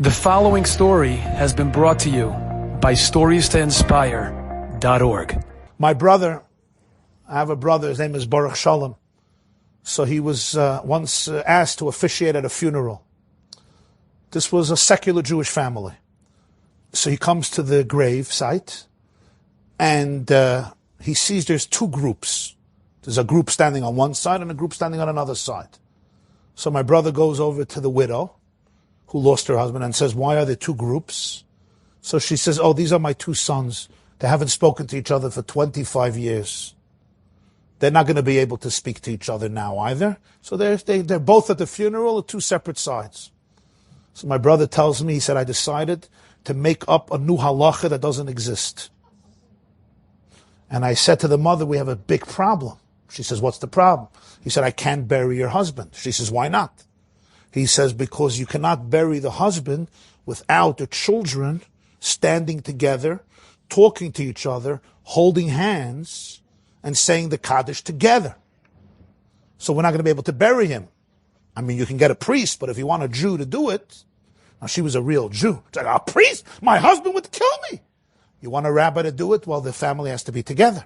The following story has been brought to you by StoriesToInspire.org. My brother, I have a brother, his name is Baruch Shalom. So he was once asked to officiate at a funeral. This was a secular Jewish family. So he comes to the grave site and he sees there's two groups. There's a group standing on one side and a group standing on another side. So my brother goes over to the widow who lost her husband and says, "Why are there two groups?" So she says, "Oh, these are my two sons. They haven't spoken to each other for 25 years. They're not going to be able to speak to each other now either." So they're both at the funeral at two separate sides. So my brother tells me, he said, "I decided to make up a new halacha that doesn't exist." And I said to the mother, "We have a big problem." She says, "What's the problem?" He said, "I can't bury your husband." She says, "Why not?" He says, "Because you cannot bury the husband without the children standing together, talking to each other, holding hands, and saying the Kaddish together. So we're not going to be able to bury him. I mean, you can get a priest, but if you want a Jew to do it," now she was a real Jew. It's like, "A priest? My husband would kill me." You want a rabbi to do it? Well, the family has to be together.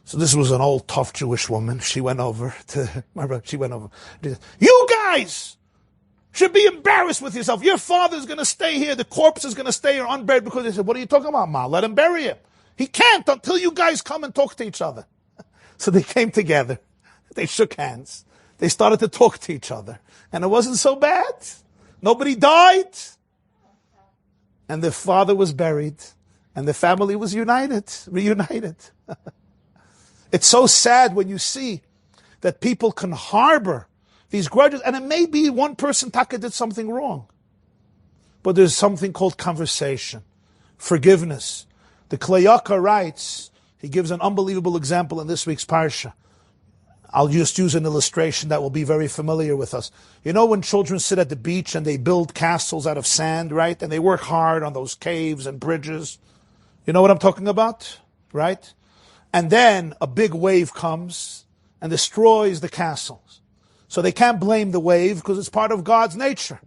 So this was an old, tough Jewish woman. She went over to my brother. She went over. "You guys should be embarrassed with yourself. Your father's going to stay here. The corpse is going to stay here unburied." Because they said, "What are you talking about, Ma? Let him bury him. He can't until you guys come and talk to each other." So they came together. They shook hands. They started to talk to each other. And it wasn't so bad. Nobody died. And the father was buried. And the family was reunited. It's so sad when you see that people can harbor these grudges, and it may be one person taka did something wrong. But there's something called conversation, forgiveness. The Klayaka writes, he gives an unbelievable example in this week's parsha. I'll just use an illustration that will be very familiar with us. You know when children sit at the beach and they build castles out of sand, right? And they work hard on those caves and bridges. You know what I'm talking about, right? And then a big wave comes and destroys the castles. So they can't blame the wave because it's part of God's nature.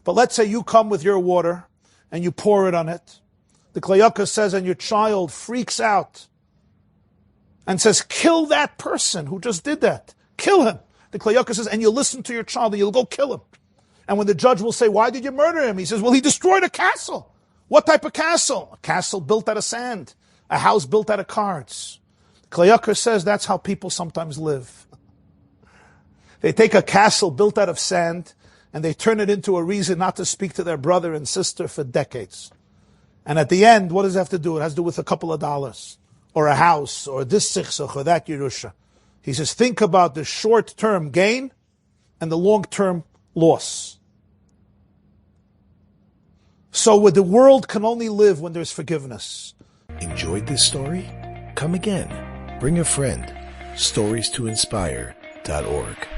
But let's say you come with your water and you pour it on it. The Klayaka says, and your child freaks out and says, "Kill that person who just did that. Kill him." The Klayaka says, and you listen to your child and you'll go kill him. And when the judge will say, "Why did you murder him?" He says, "Well, he destroyed a castle." "What type of castle?" "A castle built out of sand. A house built out of cards." Klayaka says that's how people sometimes live. They take a castle built out of sand and they turn it into a reason not to speak to their brother and sister for decades. And at the end, what does it have to do? It has to do with a couple of dollars or a house or this sichsach or that Yerusha. He says, think about the short-term gain and the long-term loss. So the world can only live when there's forgiveness. Enjoyed this story? Come again. Bring a friend. StoriesToInspire.org